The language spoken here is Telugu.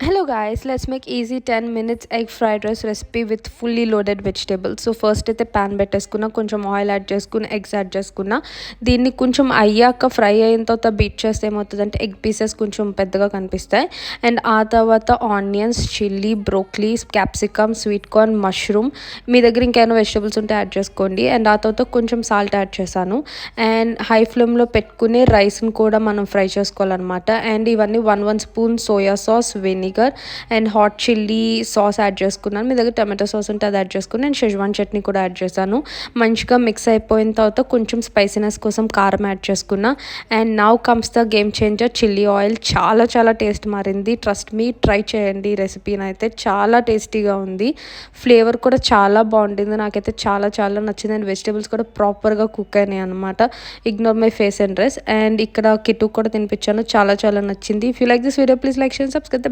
Hello guys, let's make easy 10 minutes egg fried rice recipe with fully loaded vegetables. So first అయితే pan పెట్టేసుకున్నా, కొంచెం ఆయిల్ యాడ్ చేసుకుని ఎగ్స్ యాడ్ చేసుకున్నా. దీన్ని కొంచెం అయ్యాక ఫ్రై అయిన తర్వాత బీట్ చేస్తే ఏమవుతుందంటే ఎగ్ పీసెస్ కొంచెం పెద్దగా కనిపిస్తాయి. అండ్ ఆ తర్వాత onions, chilli, broccoli, capsicum, sweet corn, mushroom, మీ దగ్గర ఇంకేమైనా వెజిటబుల్స్ ఉంటే యాడ్ చేసుకోండి. అండ్ ఆ తర్వాత కొంచెం సాల్ట్ యాడ్ చేశాను. అండ్ హై ఫ్లేమ్లో పెట్టుకుని రైస్ని కూడా మనం ఫ్రై చేసుకోవాలన్నమాట. అండ్ ఇవన్నీ 1 spoon soya sauce, vinegar and hot chilli sauce add చేసుకున్నాను. మీ దగ్గర టమాటో సాస్ ఉంటే అది యాడ్ చేసుకుని నేను షెజ్వాన్ చట్నీ కూడా యాడ్ చేశాను. మంచిగా మిక్స్ అయిపోయిన తర్వాత కొంచెం స్పైసీనెస్ కోసం కారం యాడ్ చేసుకున్నా. And now comes the game changer, chilli oil. చాలా చాలా టేస్ట్ మారింది. ట్రస్ట్ మీ, ట్రై చేయండి ఈ రెసిపీని. అయితే చాలా టేస్టీగా ఉంది. ఫ్లేవర్ కూడా చాలా బాగుంటుంది. నాకైతే చాలా చాలా నచ్చింది. అండ్ వెజిటేబుల్స్ కూడా ప్రాపర్గా కుక్ అయినాయి అనమాట. Ignore my face and dress. And ఇక్కడ కిట్టు కూడా తినిపించాను. చాలా చాలా నచ్చింది. If you like this video please like, share, subscribe.